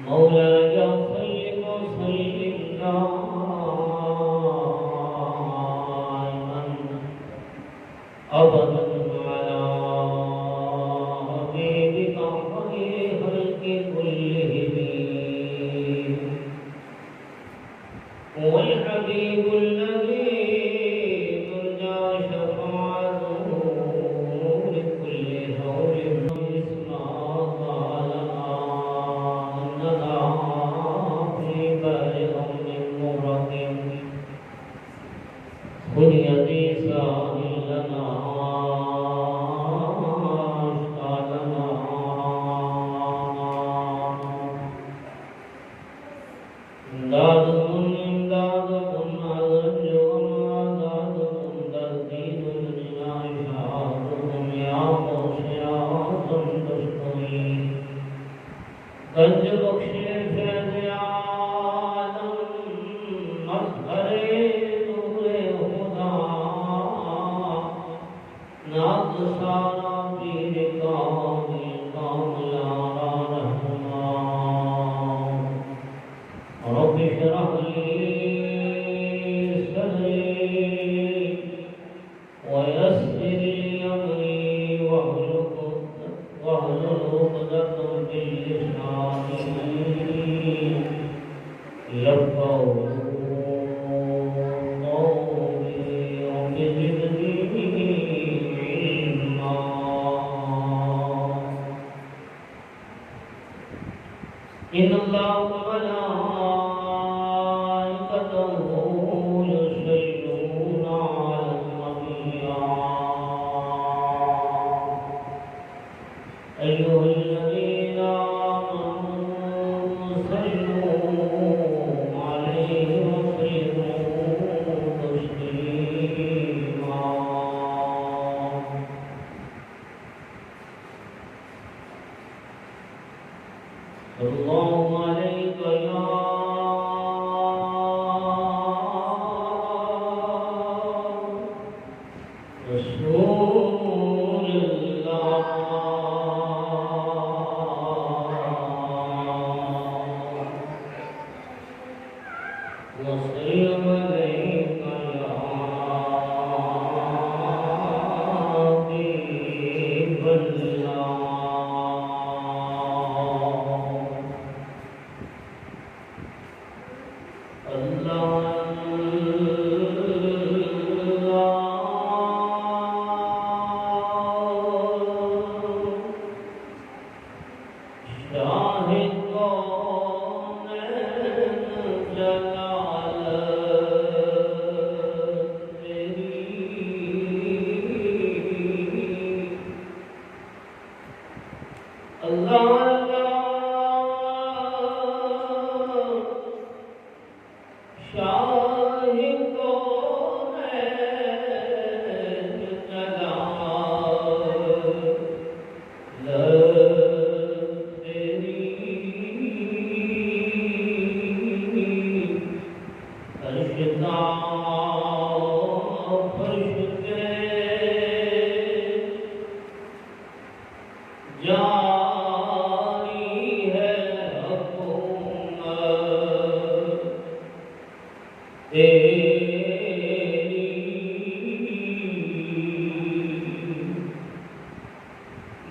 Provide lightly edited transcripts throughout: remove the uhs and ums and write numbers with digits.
مولاي صل وسلم دائما أبدا على حبيبك خير الخلق كلهم هو الحبيب الذي ترجى شفاعته لكل هول اسمه لنا أننا في بالغ من مرض خذ يدي سائل لنا اشتاقنا امدادكم امدادكم أرجوكم آزادكم تزيد الجناشاتكم يا موسيات دستوری گنج بخش فیض عالم مظہر نور خدا ناز سارا پیر کامل کاملارا رحمان رب اشرح لي صدري ويسر لي أمري واحلل عقدة من لساني يفقهوا قولي رب زدني علما إن الله وملائكته يصلون على النبي أيها الذين آمنوا صلوا عليه وسلموا تسليما اللهم عليك يا رسول الله وسلم عليك يا حبيب الله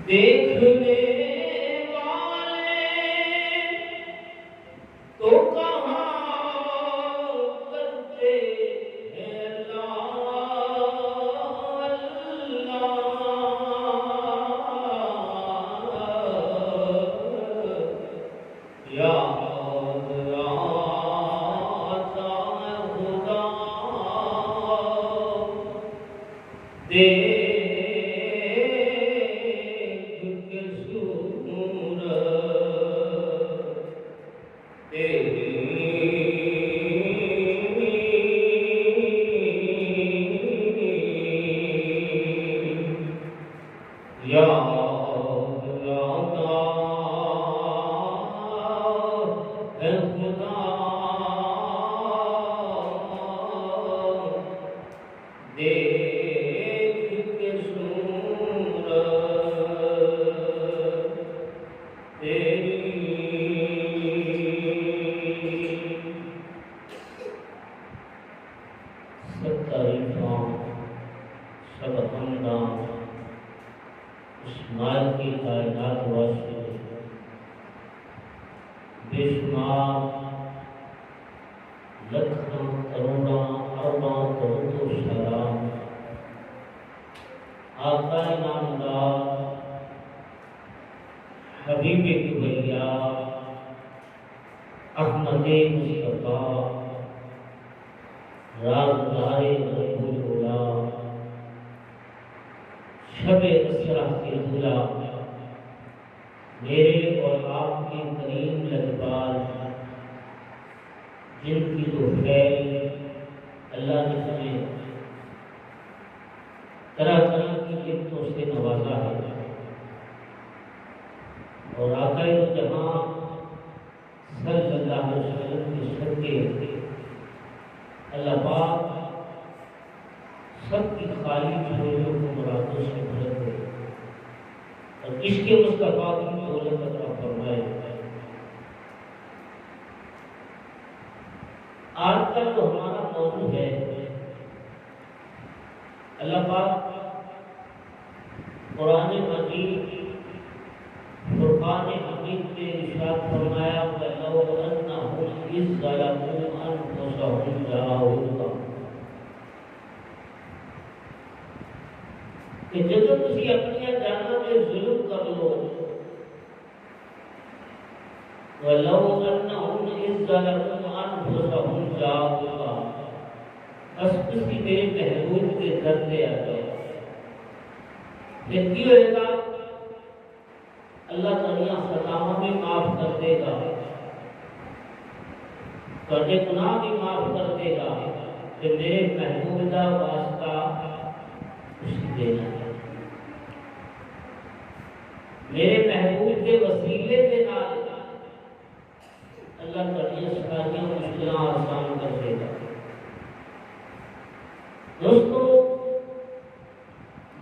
دیکھنے والے تو کہاں کرتے ہیں اللہ یاد آتا ہے خدا دیکھ کے صورت یاد آتا ہے خدا دیکھ کے صورت تیری حبیب کبریا احمد مصطفیٰ رازدار رب العلا شب اسرا کے بھولا میرے اور آپ کے کریم لذبال جن کی جو فیل اللہ نے ہمیں طرح طرح کی نعمتوں سے نوازا ہے اور آقا جہاں صلی اللہ علیہ وسلم کے صدقے اللہ پاک سب کی خالی جھولیوں کو مرادوں سے بھر دے اور عشق مصطفیٰ کی دولت عطا فرمائے۔ آج کا جو ہمارا موضوع ہے اللہ پاک قرآن مجید فرقان حمید میں ارشاد فرمایا وَلَوْ أَنَّهُمْ إِذْ ظَلَمُوا أَنفُسَهُمْ جَاءُوكَ کہ جب تسی اپنی جانوں میں ظلم کر لو وَلَوْ أَنَّهُمْ إِذْ ظَلَمُوا أَنفُسَهُمْ جَاءُوكَ بس کسی میرے محبوب کے در پہ آ جائے پھر کی ہوئے گا اللہ تعالیٰ خطاؤں بھی معاف کر دے گا تھوڑے گناہ بھی معاف کر دے گا کہ میرے محبوب کا واسطہ اسی دینا ہے میرے محبوب کے وسیلے کے نال اللہ تعالیٰ ساریاں مشکلیں آسان کر دے گا۔ دوستو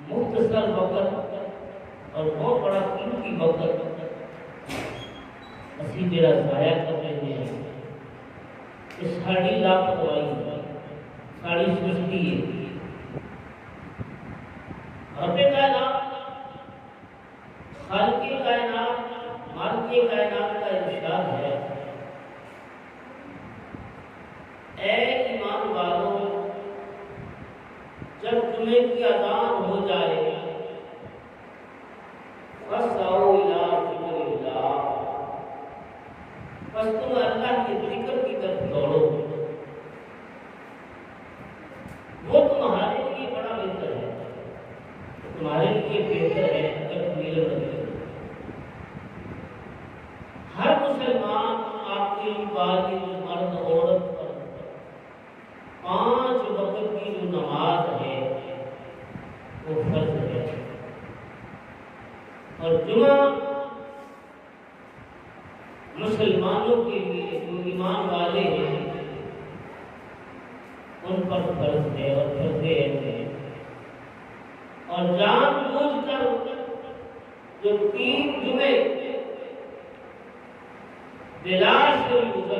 مختصر وقت اور بہت بڑا قیمتی وقت اسی میرا ضائع کر رہے ہیں کہ ساڑی لاپرواہی ساڑی سستی ہے رب کائنات خالق کائنات مالک کائنات کا ارشاد ہے اے ایمان والوں جب جمعے کی اذان ہو جائے فَاسْعَوْا إِلَىٰ ذِكْرِ اللَّهِ بس تم اللہ کے ذکر کی طرف دوڑو وہ تمہارے لیے بڑا بہتر ہے تمہارے لیے بہتر ہے اگر میرے بدلے ہر مسلمان آپ کے بالغ مرد عورت پر 5 وقت کی جو نماز ہے وہ فرض ہے اور جمعہ مسلمانوں کے لیے جو ایمان والے ہیں ان پر فرض ہے اور فرض ہے اور جان بوجھ کر جو 3 جمعے بلا شعور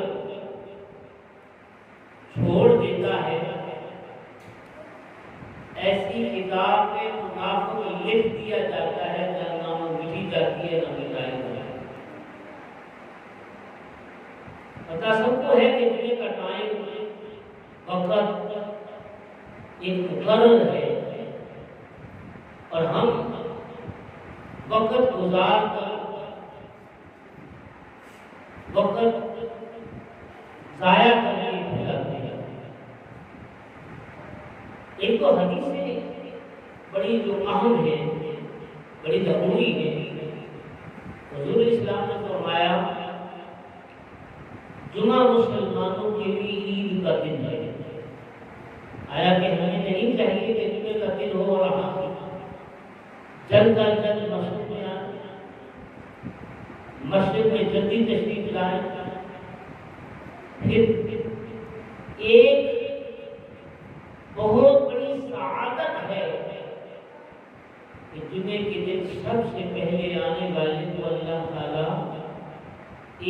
چھوڑ دیتا ہے ایسی کتاب میں منافق لکھ دیا جاتا ہے جہاں نہ ملی جاتی ہے نہ ملائی جاتی ہے۔ پتہ سب کو ہے کہ جمعے کا ٹائم وقت ایک مقرر ہے اور ہم وقت گزار کر وقت ضائع کرنے کی لگتے ہیں۔ ایک تو حدیثیں بڑی جو اہم ہے بڑی ضروری ہے حضور اسلام نے فرمایا جمعہ مسلمانوں کے لیے عید کا دن ہے آیا کہ ہمیں نہیں چاہیے کہ جمعے کا دن ہو اور ہم جلد از جلد مسجد میں آئیں مسجد میں جلدی تشریف لائیں پھر ایک بہت بڑی سعادت ہے کہ جمعے کے دن سب سے پہلے آنے والے کو اللہ تعالی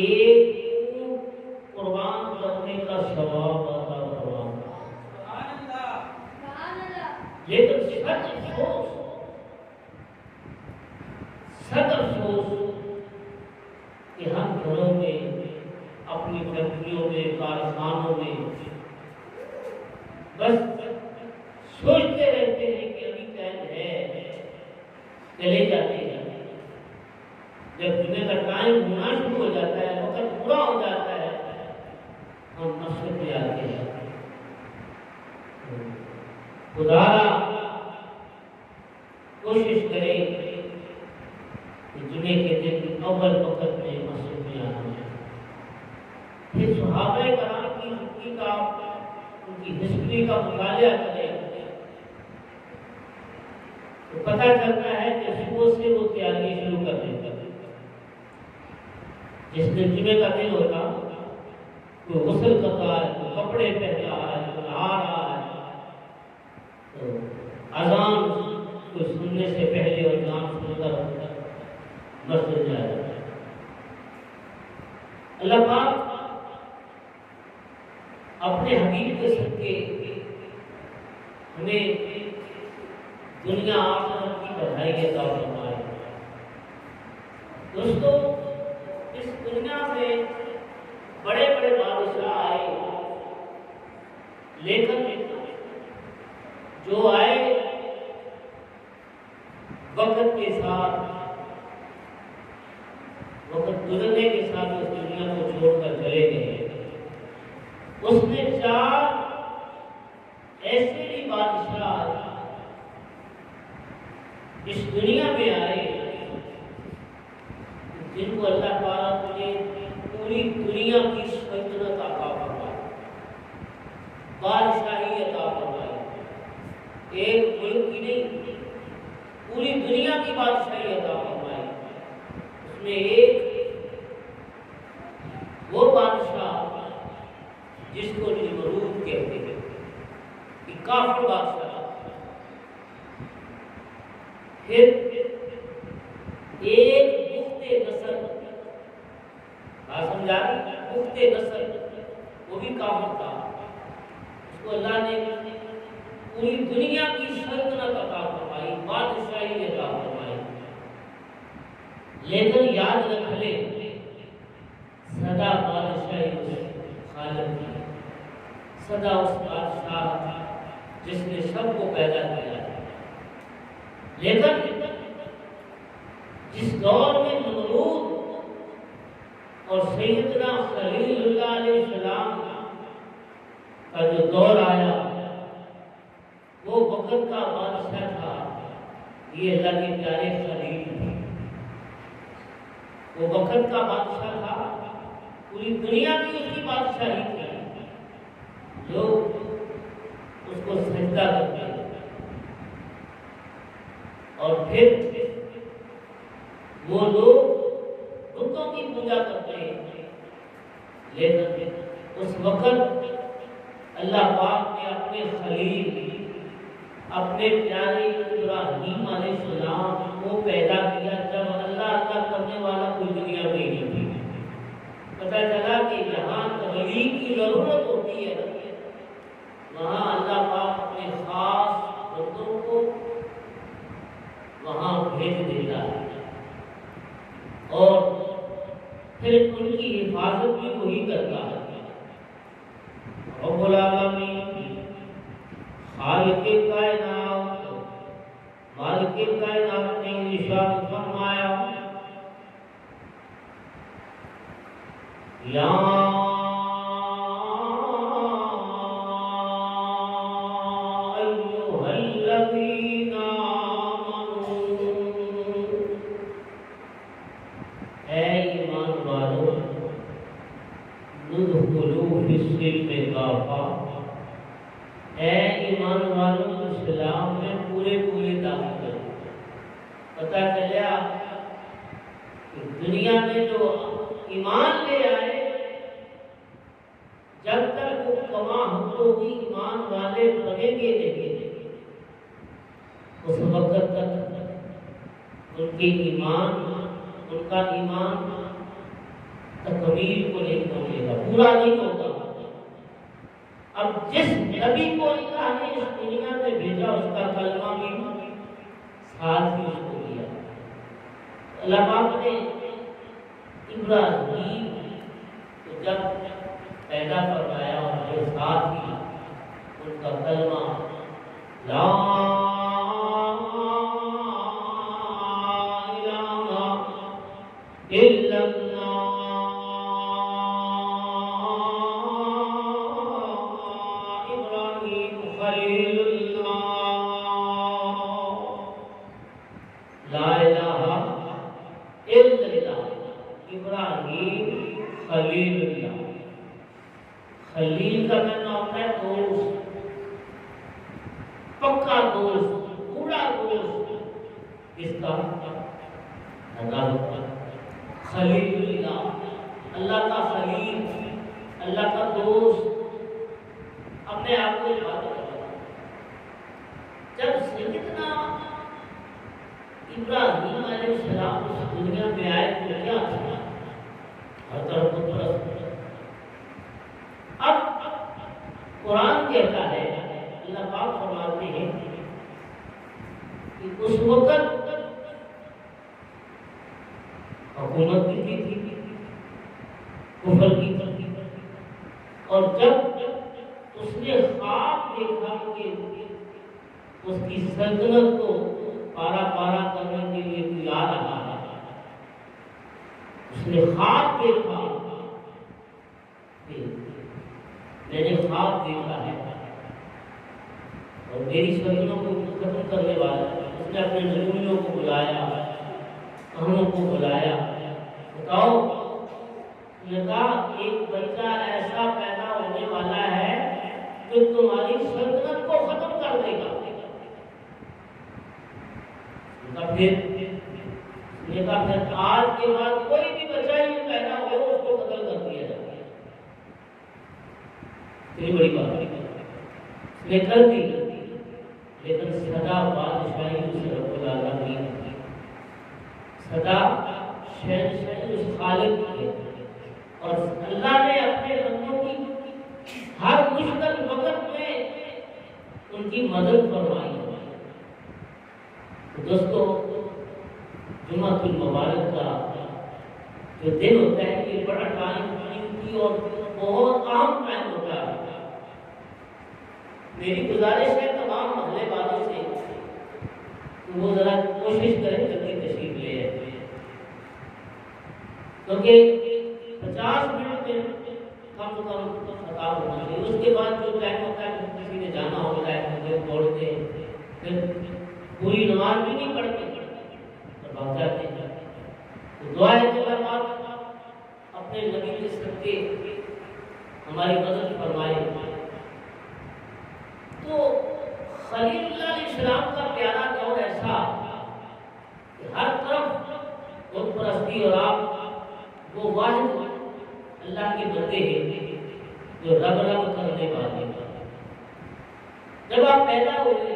ایک قربان کرنے کا ثواب عطا فرمائے لیکن سخت افسوس کہ ہم گھروں میں اپنی فیکٹریوں میں کارخانوں میں بس سوچتے رہتے ہیں کہ ابھی ٹائم ہے چلے جاتے ہیں جب جمعے کا ٹائم ہونا شروع ہو جاتا ہے، وقت پورا ہو جاتا ہے، ہم مسجد میں آتے ہیں. خدا کوشش کریں کہ جمعے کے دن اول وقت میں مسجد میں آنا ہے. پھر صحابہ کرام کی زندگی کا، ان کی ہسٹری کا مطالعہ کریں تو پتہ چلتا ہے کہ صبح سے وہ تیاری شروع کر دیتا ہے. جس دن جمعے کا دن ہوتا، کوئی غسل کرتا ہے، کوئی کپڑے پہن رہا ہے، کوئی نہا رہا ہے، تو اذان کو سننے سے پہلے اذان سن کر مسجد جا جاتا ہے. اللہ پاک اپنے حبیب کے صدقے ہمیں دنیا آخرت کی بڑھائی عطا فرمائے. دوستو، اس دنیا میں بڑے بڑے بادشاہ آئے، لیکن جو آئے وقت کے ساتھ، وقت گزرنے کے ساتھ اس دنیا کو چھوڑ کر چلے گئے. اس نے 4 ایسے بھی بادشاہ اس دنیا میں آئے جن کو اللہ پاک نے پوری دنیا کی سلطنت عطا فرمائی، بادشاہی عطا فرمائی. ایک ملک کی نہیں، پوری دنیا کی بادشاہی عطا فرمائی. اس میں ایک وہ بادشاہ جس کو نمرود کہتے ہیں، کہ کافر بادشاہ. پھر ایک پختہ نسل، بات سمجھا رہی؟ پختہ نسل، وہ بھی کافر تھا. اس کو اللہ نے پوری دنیا کی سلطنت عطا فرمائی، بادشاہی عطا فرمائی. لیکن یاد رکھ لے، سدا بادشاہی اس خالق کی، سدا اس بادشاہ جس نے سب کو پیدا کیا. لیکن جس دور میں نمرود اور سیدنا خلیل اللہ علیہ السلام کا جو دور آیا، وہ وقت کا بادشاہ تھا. یہ اللہ کے پیارے خلیل تھے. وہ وقت کا بادشاہ تھا، پوری دنیا کی اس کی بادشاہی تھی. لوگ اس کو سجدہ کرتے ہیں اور پھر وہ لوگ بتوں کی پوجا کرتے ہیں. لیکن اس وقت اللہ پاک نے اپنے خلیل، اپنے پیارے ابراہیم علیہ السلام کو پیدا کیا جب اللہ کرنے والا کوئی دنیا میں نہیں تھی. پتہ چلا کہ جہاں تبلیغ کی ضرورت ہوتی ہے وہاں اللہ پاک اپنے خاص بندوں کو وہاں بھیج دیتا ہے، اور پھر ان کی حفاظت بھی وہی کرتا ہے. رب العالمین، خالق کائنات، مالک کائنات نے ارشاد فرمایا، یا ایھا الذین آمنوا، اے ایمان والو، ادخلوا فی السلم کافہ، اے ایمان والو اسلام میں پورے داخل کرو. پتہ چلا کہ دنیا میں جو ایمان لے آئے، جب تک وہ کما ہم لوگ ایمان والے بنیں گے نہیں، اس وقت تک ان کے ایمان، ان کا ایمان تکمیل کو نہیں پہنچے گا، پورا نہیں ہوگا. اب جس نبی کو اللہ نے اس دنیا میں بھیجا، اس کا کلمہ بھی ساتھ ہی اس کو دیا. اللہ پاک نے ابراہیم کو جب پیدا فرمایا اور جو ساتھ ہی ان کا کلمہ لا الہ الا ابراہیم خلیل اللہ، لا الہ الا اللہ، ابراہیم خلیل اللہ۔ خلیل کا معنی ہوتا ہے دوست، پکا دوست، پورا دوست۔ اس کا اللہ خلیل اللہ، اللہ کا خلیل، اللہ کا دوست، اپنے آپ کو یاد رکھا۔ جب سیدنا ابراہیم علیہ السلام اس دنیا میں آئے تو کیا تھا؟ ہر طرف کو پرست۔ اب قرآن کہتا ہے، اللہ پاک فرماتے ہیں کہ اس وقت حکومت کی تھی، کفر کی تھی، اور جب اس نے خواب دیکھا کہ اس کی سلطنت کو پارا پارا کرنے کے لیے کوئی آ رہا ہے، اس نے خواب دیکھا کہ میں نے خواب دیکھا ہے اور میری سلطنت کو ختم کرنے والا ہے۔ اس نے اپنے نجومیوں کو بلایا، کہنوں کو بلایا، بتاؤ، نے کہا ایک بچہ ایسا پیدا ہونے والا ہے جو تمہاری سلطنت کو ختم کر دے گا۔ پھر آج کے بعد کوئی بھی بچہ ہی پیدا ہو اس کو قتل کر دیا جائے۔ اتنی بڑی بات نے کر دی، لیکن سدا بادشاہی اس رب العالمین کی، سدا شہنشاہی اس خالق کی، اور اللہ نے اپنے بندوں کی ہر مشکل وقت میں ان کی مدد فرمائی۔ دوستو، جمعۃ المبارک کا جو دن ہوتا ہے یہ بڑا ٹائم قیمتی اور بہت اہم ٹائم ہوتا ہے۔ میری گزارش ہے تمام محلے والوں سے کہ وہ ذرا کوشش کریں جلدی تشریف لے آئیں، کیونکہ 50 منٹ میں کم سے کم خطاب ہونا چاہیے۔ اس کے بعد جو ٹائم ہوتا ہے کسی نے جانا ہوتا ہے مجھے چھوڑتے، پھر پوری نماز بھی نہیں پڑھتے اور بھاگ جاتے ہیں۔ تو دعا ہے کہ اللہ پاک اپنے نبی کے صدقے ہماری مدد فرمائے۔ تو خلیل اللہ علیہ السلام کا پیارا دور ایسا کہ ہر طرف بت پرستی، اور آپ وہ واحد اللہ کے بندے ہیں جو رب رب کرنے والے۔ جب آپ پیدا ہوئے،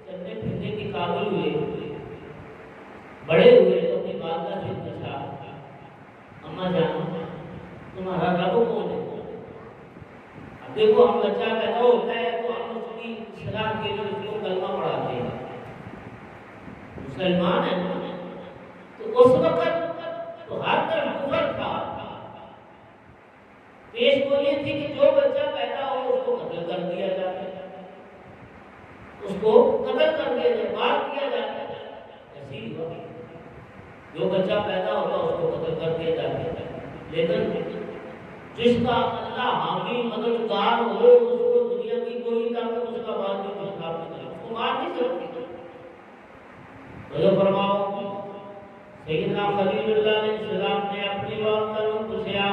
چلنے پھرنے کے قابل ہوئے، بڑے ہوئے، تو اپنی والدہ سے پوچھا، اماں جان تمہارا رب کون ہے؟ اب دیکھو، ہم بچہ پیدا ہوتا ہے تو ہم اس کی اصلاح کے لیے اس کو کلمہ پڑھاتے ہیں، مسلمان ہے نا۔ تو اس وقت تو ہر طرف کفر تھا، پیش گوئی یہ تھی کہ جو بچہ پیدا ہو اس کو قتل کر دیا جاتا ہے، اس کو قتل کر دیا جائے، مار دیا جاتا ہے۔ ایسی ہی ہوا، جو بچہ پیدا ہوتا اس کو قتل کر دیا جاتا ہے۔ لیکن جس کا اللہ حامی مددگار ہو، اس کو دنیا کی کوئی طاقت اس کا بات نہیں کر سکتی، اس کو مار نہیں سکتی۔ تو فرماؤ، سیدنا خلیل اللہ علیہ السلام نے اپنی والدہ کو پوچھا،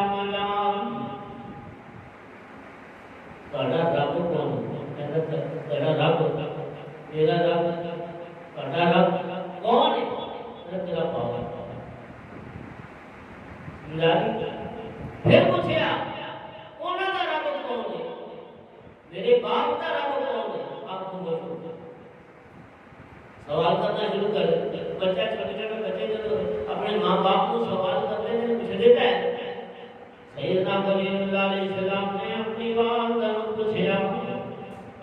تہاڈا رب کون ہے؟ تیرا رب، میرا رب، تہاڈا رب کون ہے؟ تیرا باپ۔ پھر پوچھا، انہاں دا رب کون ہے؟ میرے باپ کا رب کون ہے؟ آپ کو سوال کرنا شروع کر دیا۔ بچہ چھوٹے چھوٹے بچے جب اپنے ماں باپ کو سوال کرنے سے پوچھ دیتا ہے۔ سیدنا خلیل اللہ علیہ السلام نے اپنی والدہ کو پوچھا،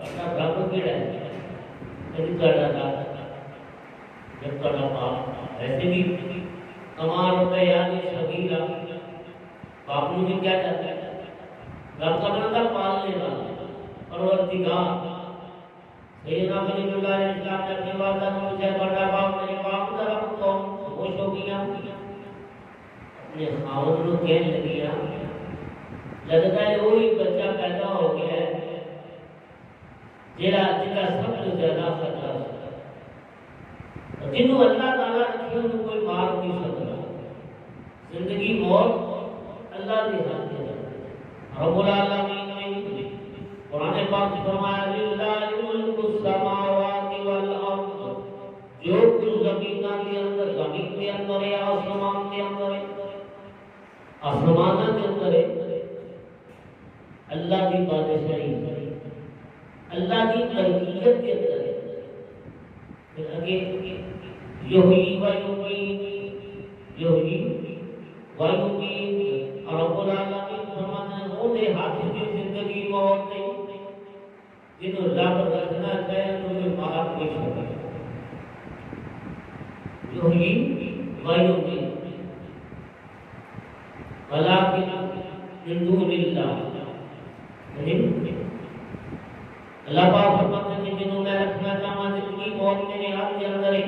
اپنا رب کیڑا ہے؟ کبھی تہاڈا رب، جب تہاڈا باپ ایسے بھی کمال ہوتا ہے یعنی صغیرہ، باپ نے بھی کیا کہتا ہے؟ رب کا بندہ پالنے والا، پروردگار۔ سیدنا خلیل اللہ علیہ السلام نے اپنی والدہ کو پوچھا، تہاڈا باپ، میرے باپ کا رب کون؟ خوش ہو گیا، نے خاون نو کہن لگیا لگتا ہے وہی بچہ پیدا ہو گیا ہے جڑا سب تو زیادہ خطرہ ہوتا ہے، جنہوں اللہ تعالیٰ رکھے انہوں کوئی مار نہیں سکتا۔ زندگی موت اللہ کے ہاتھ میں ہے۔ رب العالمین نے قرآن پاک فرمایا للہ ملک السماوات والارض، جو کچھ زمین کے اندر ہے، آسمان کے اندر ہے، آسمان کے اندر ہے، اللہ کی بادشاہی، اللہ کی ملکیت کے اندر ہے۔ پھر آگے یحیی و یمیت، یحیی و یمیت، رب العالمین فرماتے ہیں وہ دے ہاتھ کی زندگی موت نہیں، جنہوں رب رکھنا چاہے انہیں مار نہیں سکتا۔ یحیی و یمیت ولکن من دون اللہ، اللہ پاک فرماتے ہیں جنہوں میں رکھنا چاہوں زندگی موت میرے ہاتھ کے اندر ہے۔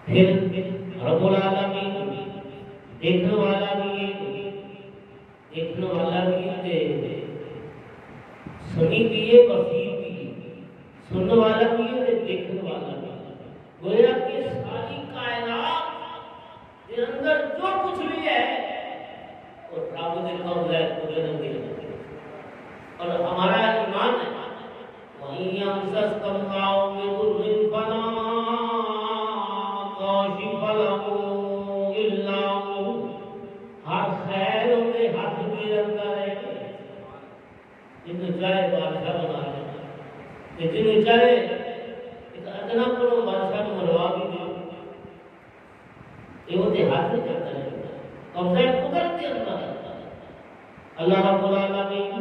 پھر رب العالمین دیکھنے والا بھی ہے، دیکھنے والا بھی ہے، سنی بھی ہے، بصیر بھی ہے، سننے والا بھی ہے، دیکھنے والا بھی ہے۔ گویا کہ ساری کائنات کے اندر جو کچھ بھی ہے وہ رب نے قبضہ ہے، قدرت دی ہے۔ اور ہمارا ایمان ہے وَإِن يَمْسَسْكَ اللَّهُ بِضُرٍّ فَلَا كَاشِفَ لَهُ إِلَّا هُوَ، ہر خیر کے ہاتھ کے اندر ہے، جنہیں چاہے بادشاہ بنا لے، جنہیں چاہے ایک ادنا کرو بادشاہ کو مروا بھی دے، یہ وہ ہاتھ کے اندر ہے، قبضہ قدرت کے اندر ہے۔ اللہ رب العالمین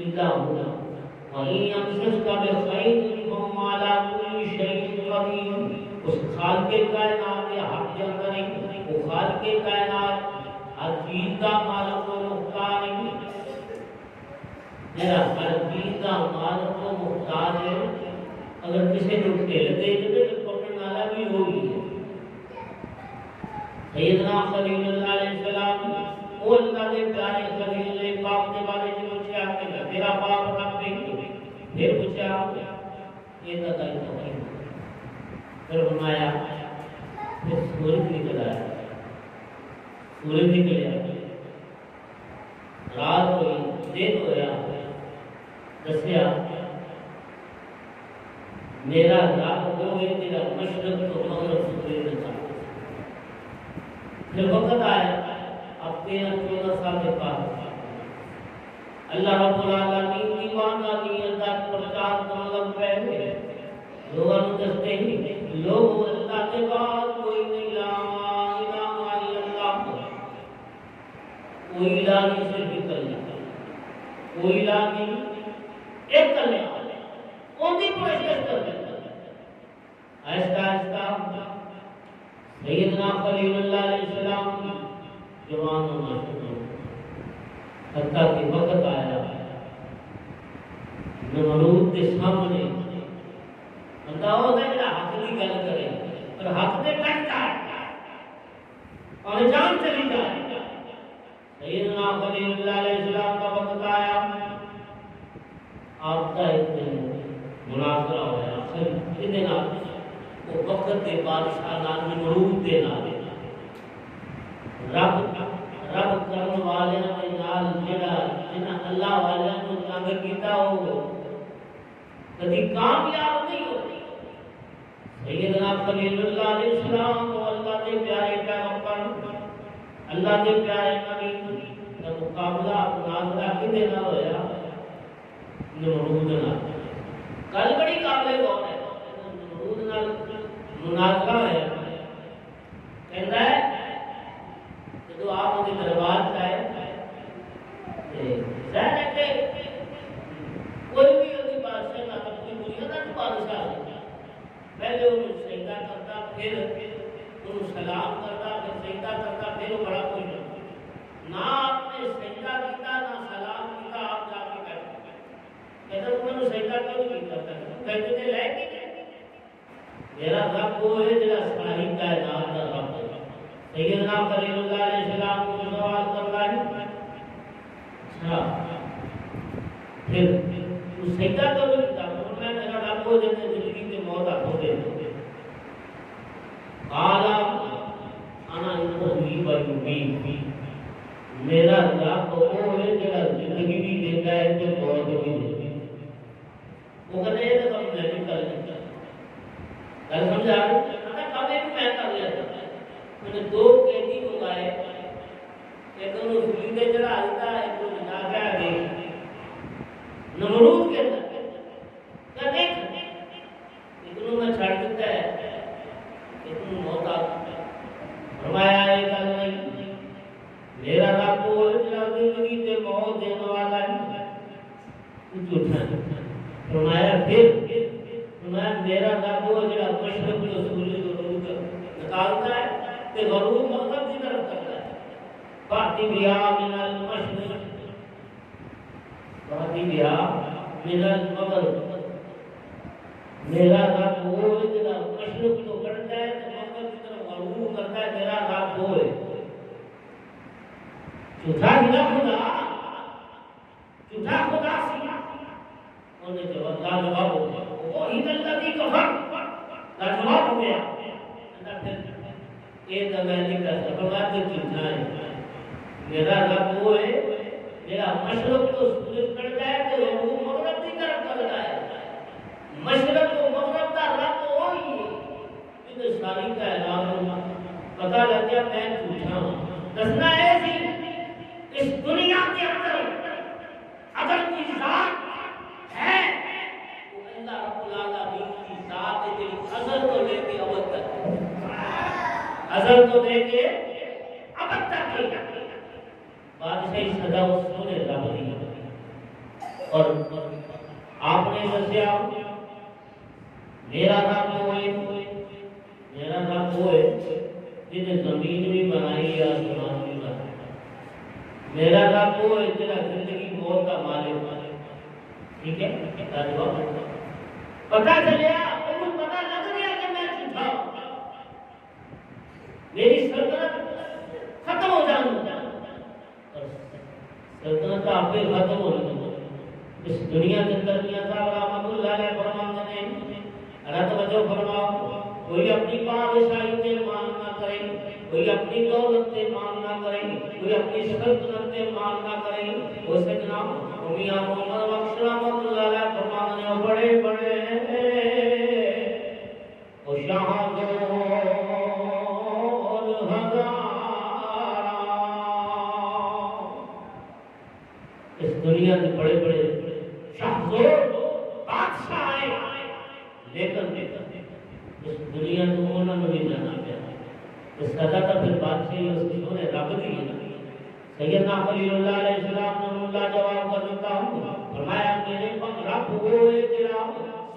اللہ ہونا وَإِن يَمْسَسْكَ بِخَيْرٍ فَهُوَ عَلَىٰ كُلِّ شَيْءٍ قَدِيرٌ، اس خالق کائنات کے حق کے اندر ہے، وہ خالق کائنات ہر چیز کا مالک و مختار ہے، میرا ہر چیز کا مالک و مختار ہے۔ اگر کسی نے ڈھیل دے دے تو پکڑنے والا بھی ہوگی۔ سیدنا خلیل اللہ علیہ السلام وہ اللہ کے پیارے خلیل نے باپ کے بارے میں پوچھا کہ تیرا باپ رب نہیں، پھر پوچھا یہ تدائی توحید، پھر فرمایا پھر سورج نکل آیا، سورج نکل آیا، رات ہوئی دن ہویا، دسیا میرا رب وہ ہے تیرا مشرق تو مغرب سورج نکل۔ پھر وقت آیا اب 13-14 سال کے بعد اللہ رب العالمین کی وحدانیت پر 4 سال پہلے لوگوں نے دستے ہی لوگ اللہ کے بعد کوئی نہیں، لا الہ الا اللہ، کوئی الہ نہیں صرف اللہ، کوئی الہ نہیں ایک اللہ، انہی کو عزت کرتے ہیں۔ آہستہ آہستہ سیدنا خلیل اللہ علیہ السلام جوان ہونا شروع، حتیٰ کہ وقت آیا نمرود کے سامنے بندہ ہوتا ہے حق کی گل کرے اور حق نے کٹ جائے اور جان چلی جائے۔ سیدنا خلیل اللہ علیہ السلام کا وقت آیا، آپ کا مناظرہ ہوا، وہ وقت کے بادشاہ نام نمرود دے نام رب کرن والے دے نال جڑا جنہاں اللہ والے نو تنگ کیتا ہو کبھی کامیاب نہیں ہوتی۔ سیدنا خلیل اللہ علیہ السلام کو اللہ کے پیارے پیغمبر، اللہ کے پیارے نبی کا مقابلہ مناظرہ کدے نال ہویا؟ نمرود نال۔ کل بڑی قابل کون ہے؟ نمرود نال مناظرہ ہے، کہندا ہے جو آپ ان کے دربار جائے ظاہر ہے کہ کوئی بھی ان کی بادشاہ نہ اپنی بنیاد نہ بادشاہ ہوتا، پہلے انہوں سجدہ کرتا، پھر انہوں سلام کرتا، پھر سجدہ کرتا، پھر وہ بڑا کوئی نہ آپ نے سجدہ کیتا نہ سلام کیتا، آپ جا کے کہتا انہوں نے سجدہ کیوں نہیں کرتا، کہتے تھے لے کے میرا رب وہ ہے جڑا ساری کائنات کا رب ہے، سیدنا خلیل اللہ علیہ السلام کو سوال کرتا ہے، اچھا پھر تو سجدہ تو نہیں تھا، میں میرا رب کو جب زندگی کے موت ہاتھوں دے اعلیٰ انا یحیی و یمیت، میرا رب وہ ہے جڑا زندگی بھی دیتا ہے تے موت بھی دیتا ہے۔ وہ کہتے ہیں تو میں نہیں کر لیتا، گل سمجھا رہے کبھی بھی میں کر لیتا۔ میں نے 2 قیدی منگائے، ایک انہوں سولی دے چڑھا دیتا، ایک کو جنا کے آگے نمرود کے اندر کیا دیکھ ایک انہوں میں چھڑ دیتا ہے، ایک انہوں موت آتا ہے۔ فرمایا یہ گل نہیں، میرا رب وہ جڑا زندگی تے موت دینے والا ہے، تو جھوٹا ہے۔ فرمایا پھر فرمایا میرا رب وہ جڑا مشرق کو سورج کو غروب نکالتا ہے تے غروب مغرب کی طرف کرتا ہے، فاتی بیا من المشرق فاتی بیا من المغرب، میرا رب وہ جڑا مشرق کو کرتا ہے تے مغرب کی طرف غروب کرتا ہے، میرا رب وہ ہے۔ جھوٹا ہی خدا، جھوٹا خدا سی انہیں جواب ہو گیا، وہ ہی الذی کفر، لاجواب ہو گیا۔ یہ تو میں نہیں کر سکتا، بات جھوٹا ہے، میرا رب وہ ہے میرا مشرق کو سورج کرتا ہے تو وہ مغرب کی طرف کرتا ہے، مشرق کو مغرب کا رب وہی ہے۔ یہ ساری کا اعلان پتہ لگ گیا میں جھوٹا ہوں۔ دسنا ایسی اس دنیا کے اندر اگر کوئی ذات ہے تو اللہ رب العالمین کی ذات ہے، جو ازل کو لے کے ابد تک، ازل کو لے کے ابد تک ہے۔ بادشاہی سزا اس نے رب دی، اور آپ نے دسیا میرا رب وہ ہے، میرا رب وہ ہے جس نے زمین بھی بنائی آسمان بھی بنایا، میرا رب وہ ہے جڑا زندگی موت کا مالک ہے۔ ٹھیک ہے، پتہ چلیا انہوں پتہ لگ گیا کہ میں جھوٹا ہوں، میری سلطنت ختم ہو جاؤں، سلطنت آپ پہ ختم ہو جاؤں۔ اس دنیا کے اندر میاں صاحب رحمۃ اللہ علیہ فرماتے ہیں، اللہ توجہ فرماؤ، کوئی اپنی بادشاہی سے مان نہ کرے، کوئی اپنی دولت سے مان نہ کرے، کوئی اپنی سلطنت سے مان نہ کرے۔ وہ سیدنا میاں محمد بخش رحمۃ اللہ علیہ فرماتے ہیں، بڑے بڑے وہ شاہزور اس دنیا کے بڑے بڑے شاہزور بادشاہ آئے، لیکن اس دنیا کو انہوں نے بھی جانا گیا، اس سزا کا پھر بادشاہی اس کی انہوں نے رب دی ہے۔ سیدنا خلیل اللہ علیہ السلام نے اللہ جواب کر دیتا ہوں، فرمایا میرے رب وہ ہے جڑا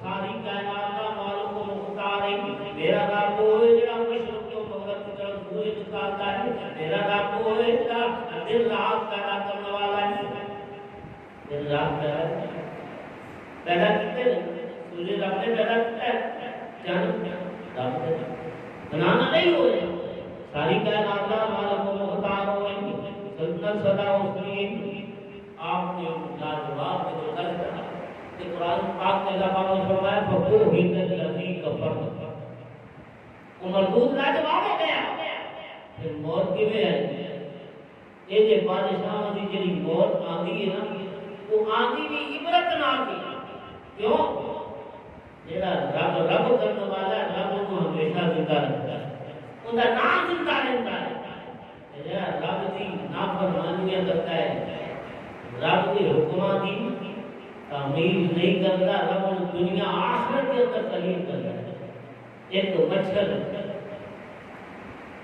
ساری کائنات کا مالک و مختار ہے، میرا رب وہ ہے جڑا مشرق کو مغرب کی طرف سورج نکالتا ہے، میرا رب وہ ہے جڑا دن رات پیدا کرنے والا ہے۔ دن رات پیدا کرتے ہیں، سورج رب نے پیدا کیا ہے، جانب رب نے بنانا نہیں ہوئے، ساری کائنات کا مالک و مختار ہوئے، سلطنت سدا اس لیے آپ نے لاجواب میں جو درج کرا کہ قرآن پاک نے اللہ نے فرمایا فَقُوهِ الَّذِي كَفَرَ، وہ مردود لاجواب ہو گیا۔ پھر موت کی میں آئی، یہ جو بادشاہ دی جڑی موت آندی ہے نا، وہ آندی بھی عبرت نہ کی، کیوں؟ جڑا رب رب کرنے والا ہے، رب کو ہمیشہ زندہ رکھتا ہے، ان کا نام زندہ رہتا ہے۔ جڑا رب کی نافرمانیاں کرتا ہے، رب کے حکماں کی تعمیل نہیں کرتا، رب دنیا آخرت کے اندر تکلیف کرتا ہے۔ ایک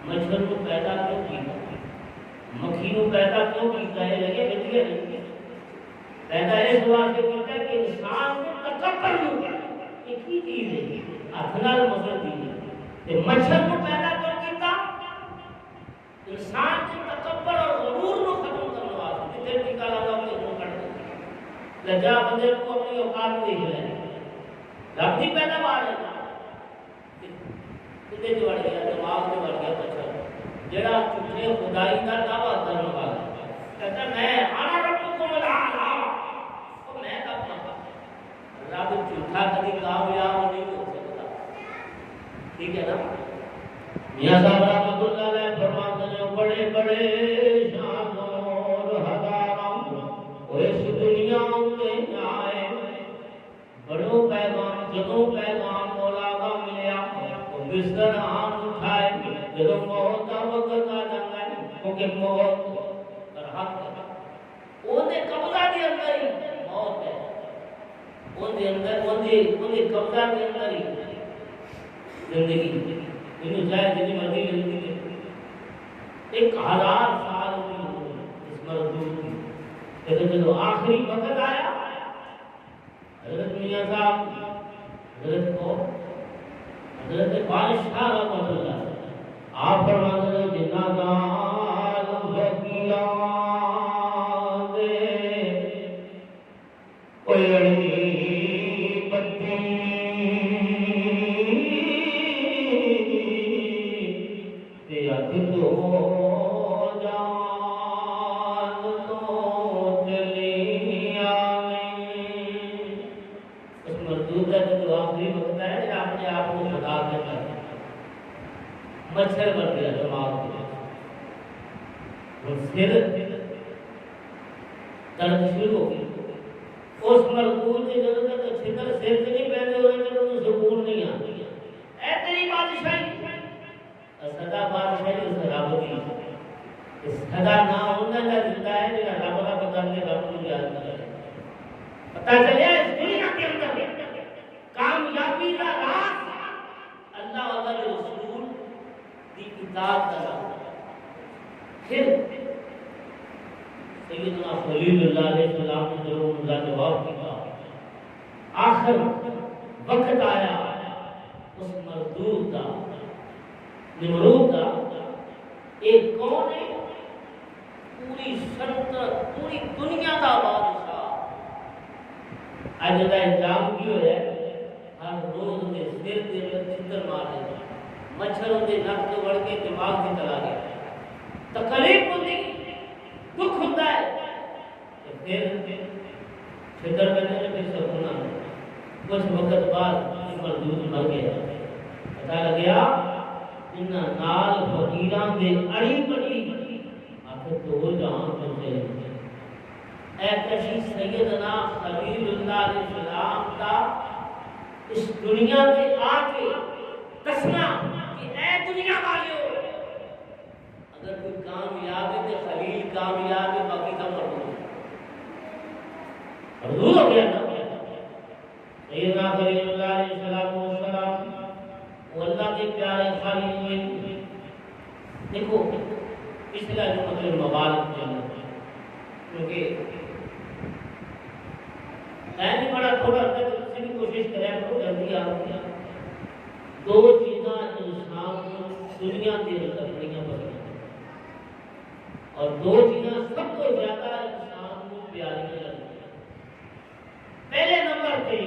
مچھر کو پیدا کیوں کیا، مکھی کو پیدا کیوں کیتا ہے، لگے بچے پیدا اس واسطے کرتا ہے کہ انسان کو تکبر ہو گیا، ایک ہی چیز ہے، اخلاق مقصد ہے۔ مچھر کو پیدا کیوں کیتا، انسان کے تکبر اور غرور کو ختم کرنے واسطے، جتنے نکالا تھا ان کو کٹ دیا، لجا بندے کو اپنی اوقات دیکھ لیں، رب کی پیداوار ہے، کتنے جو بڑھ گیا، دماغ میں بڑھ گیا مچھر، جڑا جھوٹے خدائی کا دعویٰ کرنے والا کہتا میں انا ربکم الاعلی، او میں کا رب جھوٹا کبھی کامیاب نہیں ہو سکتا، ٹھیک ہے نا؟ میاں صاحب رحمۃ اللہ علیہ فرماتے ہیں بڑے بڑے شان اور ہزاروں وہ اس دنیا میں آئے، بڑوں پیغام جدوں پیغام مولا کا ملیا وہ بستر آن اٹھائے، جدوں موت کا وقت آ جاتا ہے کیونکہ موت برحق ہے، وہ نے قبضہ کے اندر ہی موت ہے، وہ دے اندر وہ دے قبضہ کے اندر ہی زندگی انہوں چاہے جنہی مرضی زندگی ہے 1000 سال کی اس مردود کی، لیکن جب آخری وقت آیا حضرت میاں صاحب حضرت بادشاہ رحمۃ اللہ آپ فرماتے ہیں جنہ دال فقیران دے کوئی اڑی بتی تے ادھو جان تو چلی آویں، اس مردود کا جو آخری وقت ہے یہ اپنے آپ کو خدا کے کر مچھر بن گیا دماغ میں، وہ سر درد شروع ہو گئی، اس مردود کی جب تک چھتر سر سے نہیں پہنے ہوئے تو انہیں سکون نہیں آتی، اے تیری بادشاہی سدا بادشاہی اس رب کی سدا نہ ہونا کا زندہ ہے جنہا رب کا پتہ نہیں رب کو یاد کرے، پتہ چلے اس دنیا کے اندر کامیابی کا راز اللہ علیہ رسول کی اطاعت کا راز، پھر سیدنا خلیل اللہ علیہ السلام نے ضرور ان کا جواب کیا، آخر وقت آیا اس مردود کا نمرود کا، ایک کون ہے پوری سلطنت پوری دنیا کا بادشاہ، اج دا انجام کی ہوا ہے ہر روز دے سر دے چھتر مار دے، مچھر دے نک کے وڑ کے دماغ سے چلا گیا، تکلیف ہوتی دکھ ہوتا ہے، پھر چھتر کرنے میں پھر سکون آ کچھ وقت بعد مردود مر گیا، پتہ لگیا انہا نال فقیران دے اڑی پڑی آخر تو جہاں پہنچے، اے کشی سیدنا خلیل اللہ علیہ السلام کا اس دنیا کے آکے دسنا کہ اے دنیا والیو اگر کوئی کامیاب ہے تو خلیل کامیاب ہے، باقی کا مردود مردود ہو گیا نا۔ سیدنا خلیل اللہ علیہ السلام وہ اللہ کے پیارے خلیل ہوئے، دیکھو اس کا جو مطلب مبارک جانا ہے کیونکہ میں بھی بڑا تھوڑا تھا تو اس سے بھی کوشش کریں تو جلدی آتی ہے، دو چیزاں انسان کو دنیا کے اندر بڑیاں پڑی اور دو چیزاں سب کو زیادہ انسان کو پیاری لگتی ہیں، پہلے نمبر پہ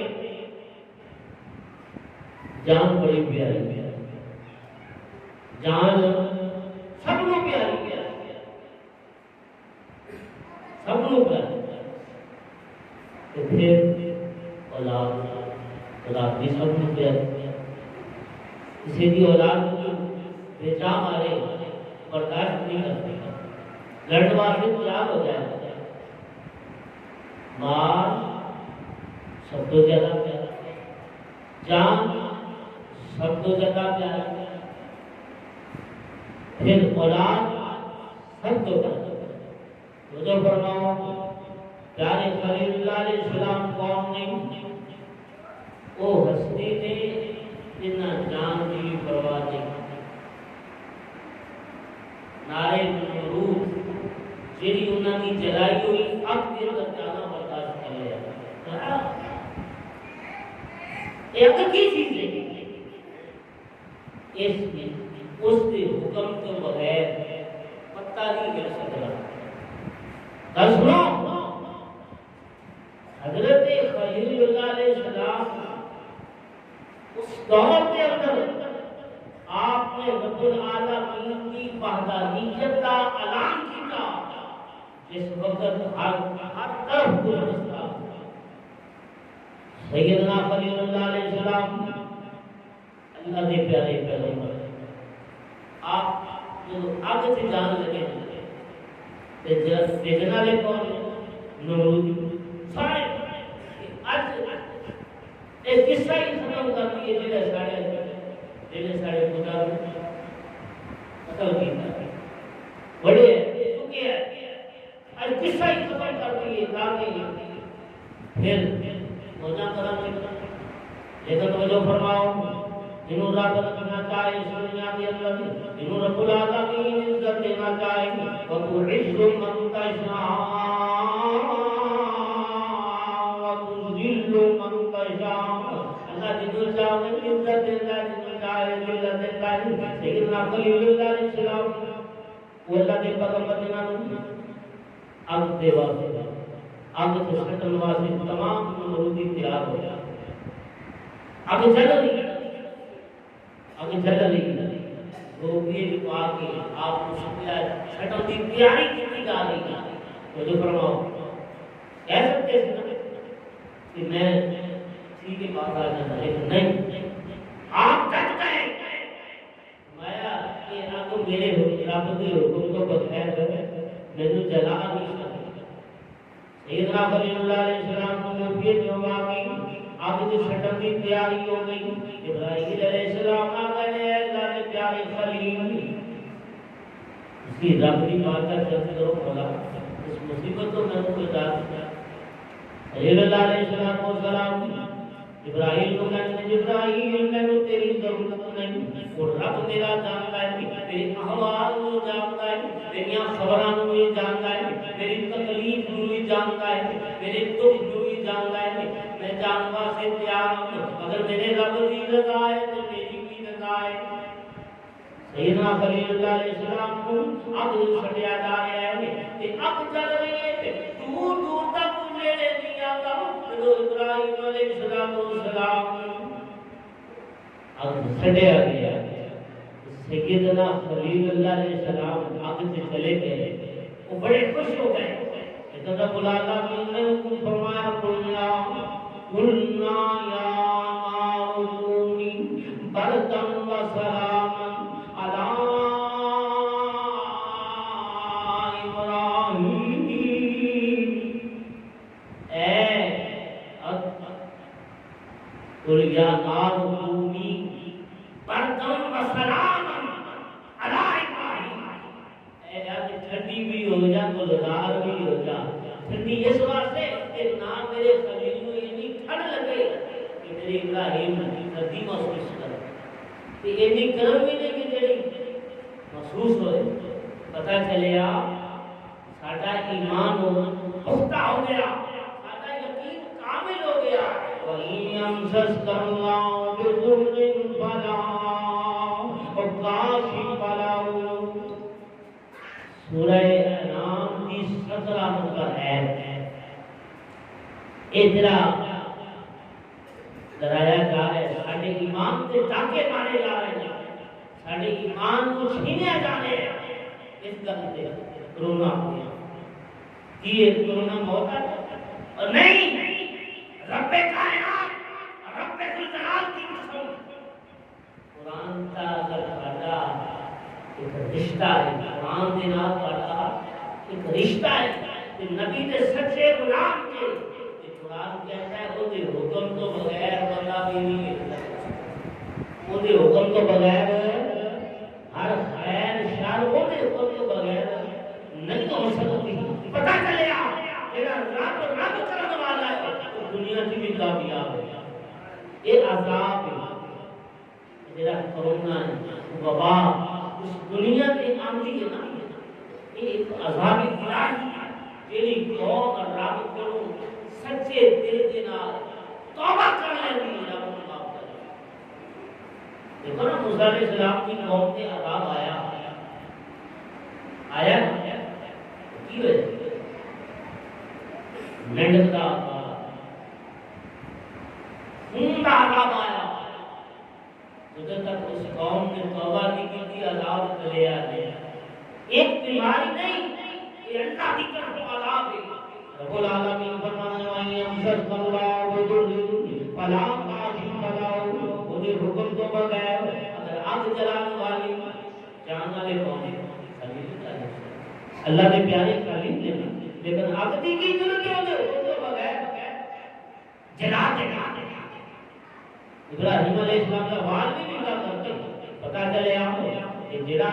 جان بڑی پیاری ہے، جان سب کو پیاری ہے، سب کو پیاری ہے، تو پھر اولاد بھی سب کو پیاری ہے، اسی بھی اولاد کو بے چاہ مارے برداشت نہیں کر سکتا، لڑنے والے تیار ہو جائے، مال سب کو زیادہ پیارا، جان سب کو زیادہ پیارا، پھر اولاد سب کو پیارا، تو جو فرماؤ پیارے خلیل اللہ علیہ السلام کون نہیں، وہ ہستی نے جنہ جان کی پرواہ نہیں، نعرے نمرود جیڑی انہوں کی جلائی ہوئی اب دیر تک جانا برداشت کر لیا، ایک کی چیز ہے اس کے حکم کے بغیر پتہ نہیں گر سکتا، سنو حضرت خلیل اللہ علیہ السلام اس دور کے اندر آپ نے رب العالمین کی پہداری اس وقت ہر طرف کو رستا سیدنا خلیل اللہ علیہ السلام اللہ دے پیارے پیغمبر آپ جو آگ سے جان لگے تے سیدنا لے کون نمرود سارے آج ایک قصہ ہی ختم کر دیے جڑے سارے خدا قتل کیتا بڑے چکے ہیں آج قصہ ہی ختم کر دیے تاکہ پھر موجہ کرم لیکن توجہ فرماؤ جنہوں رب رکھنا چاہے اس دنیا کے اندر جنہوں رب العالمین عزت دینا چاہے وَتُعِزُّ مَن تَشَاءُ وَتُذِلُّ مَن تَشَاءُ اللہ جنہوں چاہے عزت دیتا ہے جنہوں چاہے ذلت دیتا ہے سیدنا خلیل اللہ علیہ السلام وہ اللہ کے پیغمبر جنہوں اب دے واسطے اب سے سٹل واسطے تمام نمرودی تیار ہو جائے اب جل رہی وہ یہ جو آگے آپ کو شکلہ شٹل دی تیاری کی جا رہی ہے تو جو فرماؤ کہہ سکتے ہیں کہ میں اسی کے پاس آ جانا لیکن نہیں آپ ڈٹ گئے مایا کہ آپ میرے رب کے حکم کو بغیر میں تو جلا نہیں سکتا سیدنا خلیل اللہ علیہ السلام کو نبیت جو باقی آگے جو شٹل کی تیاری ہو گئی ابراہیل علیہ السلام آگے اللہ کے پیارے خلیل اس کی رب کی بات کا چلتے کرو بولا اس مصیبت کو میں کو اجازت دیا خلیل اللہ علیہ السلام ابراہیل کو کہتے ہیں ابراہیل میں تو تیری ضرورت نہیں اور رب میرا جانتا ہے تیری احوال کو جانتا ہے تیری خبران کو جانتا ہے میری تکلیف کو جانتا ہے میرے دکھ کو جانتا ہے میں جانوا سے تیار ہوں اگر میرے رب کی رضا ہے تو میری بھی رضا ہے سیدنا خلیل اللہ علیہ السلام کو اب چھڑیا جا رہا ہے کہ اب چل رہی ہے دور دور تک میرے نہیں آتا تو ابراہیم علیہ السلام اب چھڑیا گیا سیدنا خلیل اللہ علیہ السلام آگ سے چلے گئے وہ بڑے خوش ہو گئے لیکن رب العالمین نے حکم فرمایا قلنا یا نار کونی بردا وسلاما علی ابراہیم قل یا نار کونی بردا وسلاما علی ابراہیم ٹھنڈی بھی ہو جا گلزار بھی ہو جا ٹھنڈی اس واسطے کہ نہ میرے خلیل کو اتنی ٹھنڈ لگے کہ میرے ابراہیم سردی محسوس کرے کہ اتنی گرم بھی نہیں کہ جڑی محسوس ہوئے پتہ چلیا ساڈا ایمان پختہ ہو گیا ساڈا یقین کامل ہو گیا وَإِن يَمْسَسْكَ اللَّهُ بِضُرٍّ فَلَا كَاشِفَ لَهُ سورہ انعام کی 17 نمبر ہے ادرا ڈرایا جا رہا ہے ساڈے ایمان سے ڈاکے مارے جا رہے ہیں ساڈے ایمان کو چھینے جا رہے ہیں اس گل سے کرونا یہ کرونا موت ہے اور نہیں رب کائنات رب ذوالجلال کی قسم قرآن کا اگر ساڈا ایک رشتہ ہے قرآن کے نال ساڈا ایک رشتہ ہے کہ نبی دے سچے غلام کے قرآن کہتا ہے وہ حکم تو بغیر بندہ بھی نہیں وہ حکم تو بغیر ہر خیر شر وہ حکم تو بغیر نہیں ہو سکتی پتہ چلیا جڑا رب کرنے والا ہے وہ دنیا کی بھی کامیاب ہے یہ عذاب ہے جڑا کرونا ہے وبا اس دنیا کے آمدی ہے نا یہ ایک عذاب الہی ہے جیڑی قوم رب کو سچے دل کے نال توبہ کر لیندی ہے رب کو معاف کر دیکھو نا موسیٰ علیہ السلام کی قوم کے عذاب آیا کی وجہ مینڈک کا خون کا عذاب آیا جب تک اس قوم نے توبہ نہیں کی عذاب چلے آتے ایک بیماری نہیں یہ اللہ کی طرف عذاب ہے. رب العالمین فرمانے والی امسد اللہ بدر فلا کاشف له، مجھے حکم تو بغیر اگر آگ جلانے والی جان والے کون ہیں؟ اللہ کے پیارے خلیل نے، لیکن آگ دی کی ضرورت ہے حکم تو بغیر جلا دینا. ابراہیم علیہ السلام کا وال بھی نکلا کرتے پتا چلے آپ کہ جڑا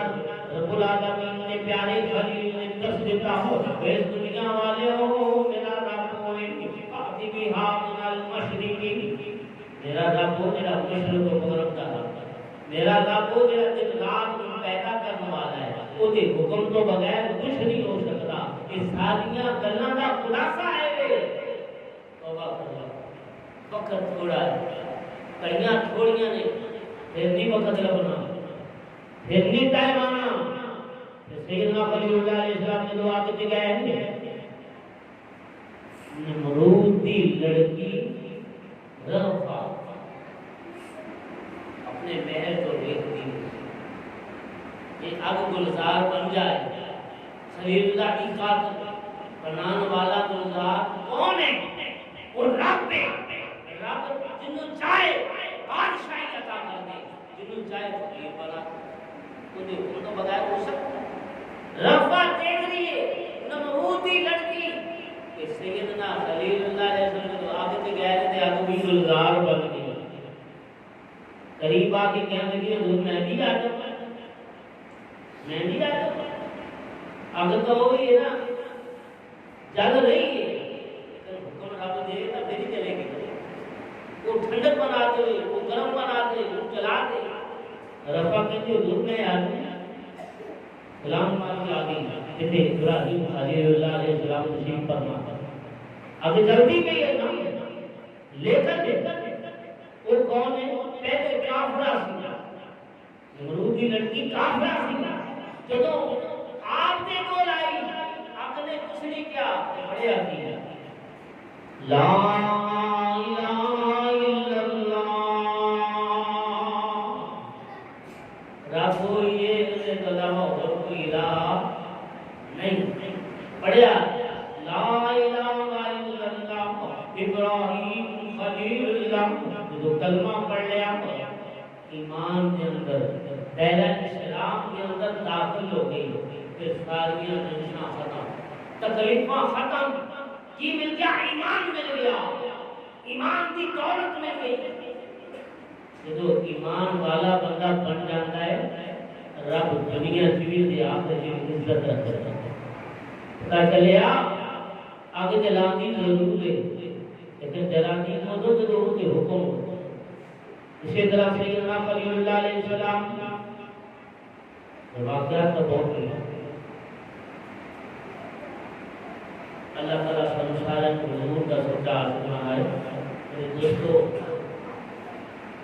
رب العالمین نے پیارے خلیل نے دس دیتا ہو اس دنیا والے ہو میرا رب ہوئے آتی بھی من المشرقی، میرا رب ہو میرا مشرق و مغرب کا رب، میرا رب ہو میرا دن رات کو پیدا کرنے والا ہے، وہ دے حکم تو بغیر کچھ نہیں ہو سکتا. یہ ساریاں گلاں دا خلاصہ ہے. توبہ کرو، وقت تھوڑا ہے، کڑیاں تھوڑیاں نے، پھر نہیں وقت لبنا، پھر نہیں ٹائم آنا. سیدنا خلیل اللہ علیہ السلام نے دعا کے گئے ہیں نمرود دی لڑکی رفا اپنے محل کو دیکھتی یہ اب گلزار بن جائے. خلیل اللہ کی قاتل بنانے والا گلزار کون ہے؟ وہ رب ہے. رب جنوں چاہے بادشاہی عطا کر دے، جنوں چاہے فقیر بنا وہ دے حکم تو بغیر ہو سکتا. رفا دیکھ رہی ہے نمرود دی لڑکی کہ سیدنا خلیل اللہ علیہ وسلم تو آگے تے گئے تھے آگے بھی گلزار بن گئی. قریب آ کے کہنے لگی حضور میں بھی آ جاؤں، میں بھی آ جاؤں. اگر تو وہی ہے نا چل رہی ہے حکم رب دے تو پھر ہی چلے گی. وہ ٹھنڈک بناتے ہوئے وہ گرم بناتے وہ چلاتے. رفا کہتے حضور میں آ جاؤں سلام مال کے آگے جتنے ابراہیم خلیل اللہ علیہ السلام تشریف فرما ابھی جلدی میں یہ نام لیکن وہ کون ہے؟ پہلے کافرہ سی نمرود کی لڑکی کافرہ سی. جب آپ نے کو لائی آپ نے کچھ نہیں کیا بڑے آتی ہے لا الہ الا اللہ رب یہ علاوہ اور کوئی الہ نہیں. پڑھیا لا الہ الا اللہ ابراہیم خلیل اللہ جو کلمہ پڑھ لیا ایمان کے اندر پہلا اسلام کے اندر داخل ہو گئی. پھر ساریاں ٹینشناں ختم، تکلیفاں ختم، کی مل گیا ایمان مل گیا، ایمان کی دولت مل گئی. جو ایمان والا بندہ بن جاتا ہے رب دنیا چیز دے آخر کی عزت رکھتا ہے. پتا چلیا آگے جلانی ضرور ہے لیکن جلانی مدد ضرور کے حکم. اسی طرح سیدنا خلیل اللہ علیہ السلام واقعات کا بہت ہے. اللہ تعالیٰ سنسارن کو حضور کا سچا آسما ہے. میرے دوستو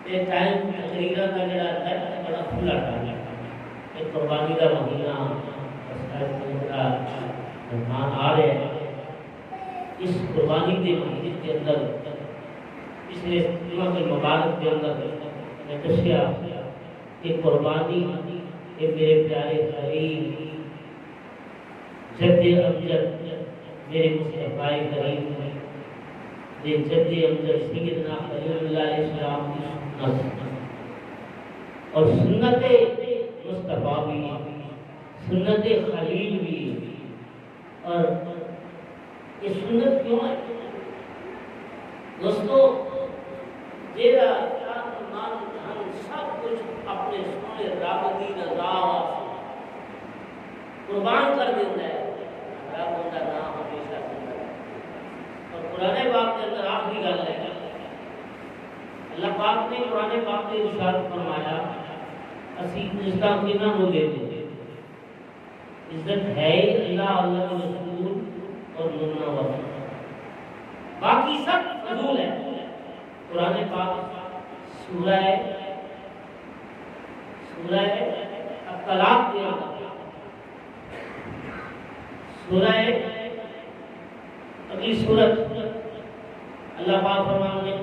یہ ٹائم تقریرہ کا جڑا ہے بڑا کھلا ٹائم ہے. ایک قربانی کا مہینہ مہمان آ رہے ہیں. اس قربانی کے مہینے کے اندر پچھلے جمعہ کے مبارک کے اندر میں دسیا کہ قربانی کہ میرے پیارے خلیل جد امجد میرے مصطفیٰ کریم یہ جد امجد سیدنا خلیل اللہ علیہ السلام کی سنت اور سنت مصطفیٰ بھی سنت خلیل بھی. اور یہ سنت کیوں ہے دوستو؟ جیرا ہم سب کچھ اپنے سونے رب کی رضا قربان کر دیتا ہے. رب کا نام ہمیشہ سنتا ہے. اور قرآن پاک کے اندر آخری گل ہے اللہ پاک نے قرآن پاک میں ارشاد فرمایا اسی عزت کنہاں نوں دے دیں. عزت ہے اللہ اللہ کے رسول اور نورنا وقت، باقی سب فضول ہے. قرآن پاک سورہ الطلاق دیا سورہ اگلی سورت اللہ پاک فرماتے ہیں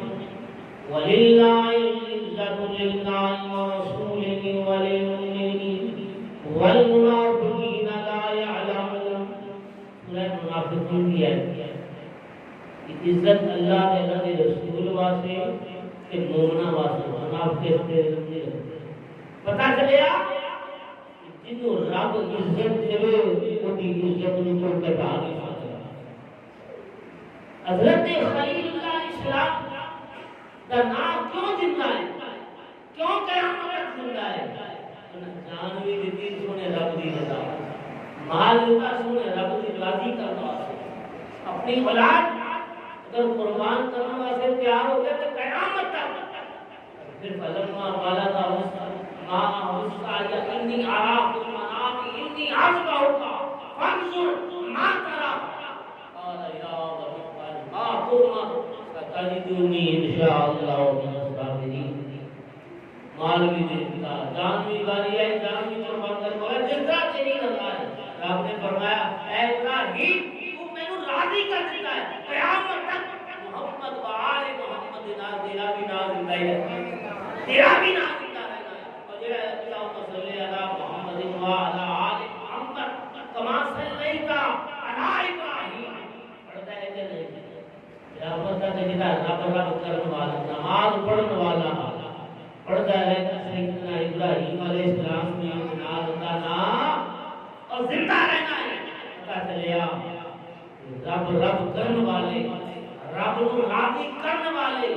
وَلِلَّهِ الْعِزَّةُ لِلَّهِ وَرَسُولِهِ وَلِلْمُؤْمِنِينَ وَالْمُنَافِقِينَ لَا يَعْلَمُونَ منافقین کی ہے عزت اللہ نے اللہ کے رسول واسطے کہ مومنا واسطے منافق کے نہیں رکھتے پتہ چلیا جنوں رب عزت دے وہ دی عزت نوں کوئی گھٹا نہیں سکتا حضرت خلیل اللہ اسلام دا نام کیوں زندہ ہے کیوں قیامت تک زندہ ہے جان بھی دیتی سونے رب دی رضا مال دیتا سونے رب دی راضی کرنا اپنی اولاد اگر قربان کرنے واسطے تیار ہو گئے تو قیامت تک پھر فلما بالغ ما وسع یا انی اراک المنام انی اصبحک فانظر ما ترى قال یا رب ما تؤمر ستجدنی انشاء اللہ من الصابرین مال بھی دیتا جان بھی گاری ہے جان بھی قربان کر بولا جس طرح تیری رضا ہے رب نے فرمایا اے ابراہیم تو مینوں راضی کر دیتا ہے قیامت تک محمد و آل محمد تیرا بھی نام زندہ ہے تیرا بھی نام زندہ رہنا ہے اور جڑا اللہم صلی علی محمد و علی آل محمد کما صلیت علی ابراہیم پڑھتا ہے کہ نہیں قیامت تک جڑا رب کرنے والا نماز پڑھنے والا پڑھتا ہے سیدنا ابراہیم علیہ السلام نے نام کا نام اور زندہ رہنا ہے پتہ چلیا رب کرنے والے رب کو راضی کرنے والے